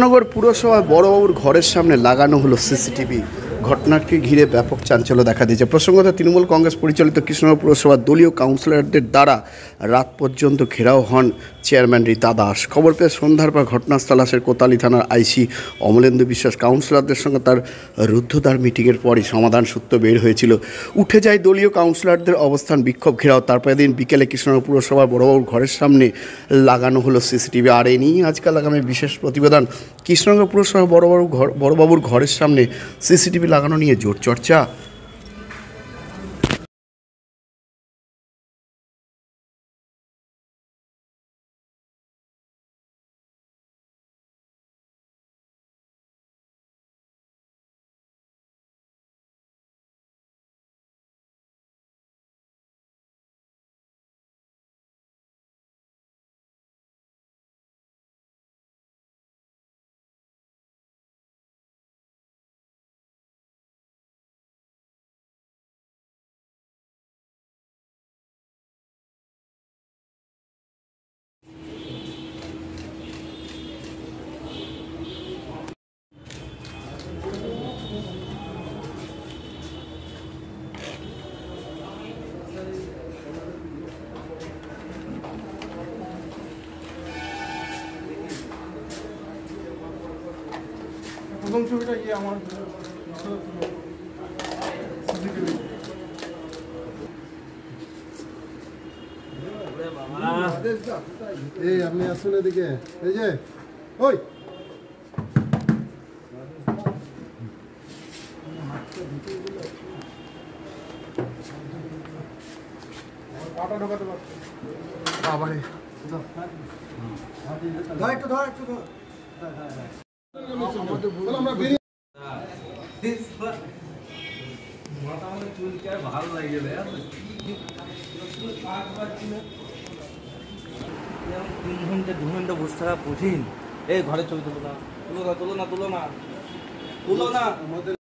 নগর পুরসভায় বড়বাবুর ঘরের সামনে লাগানো হলো সিসিটিভি। ঘটনাকে ঘিরে ব্যাপক চাঞ্চল্য দেখা দিয়েছে। প্রসঙ্গত, তৃণমূল কংগ্রেস পরিচালিত কৃষ্ণনগর পুরসভার দলীয় কাউন্সিলরদের দ্বারা রাত পর্যন্ত ঘেরাও হন চেয়ারম্যান রীতা দাস। খবর পেয়ে সন্ধ্যার পর ঘটনাস্থল আসে কোতোয়ালি থানার আইসি অমলেন্দু বিশ্বাস। কাউন্সিলরদের সঙ্গে তার রুদ্ধদ্বার মিটিংয়ের পরই সমাধান সূত্র বের হয়েছিল। উঠে যায় দলীয় কাউন্সিলরদের অবস্থান, বিক্ষোভ ঘেরাও। তারপরে দিন বিকেলে কৃষ্ণনগর পুরসভার বড়বাবুর ঘরের সামনে লাগানো হলো সিসিটিভি। আর এই নিয়েই আজকাল আগামী বিশেষ প্রতিবেদন। কৃষ্ণনগর পুরসভার বড়বাবুর ঘরের সামনে সিসিটিভি লাগানো নিয়ে জোর চর্চা। প্রথম ছবিটা কি আমার এই আপনি আসুন এদিকে। এই যে ওই পাটা ঢোকাতে পারছো বাবারে। ধর একটু ধর একটু ধর। আমরা বেরিয়ে ভালো লাগে দু ঘন্টা বসে থাকা কঠিন। এই ঘরে ছবি তুলো না, তুলো না, তুলো না, তুলো না, তুলো না। আমাদের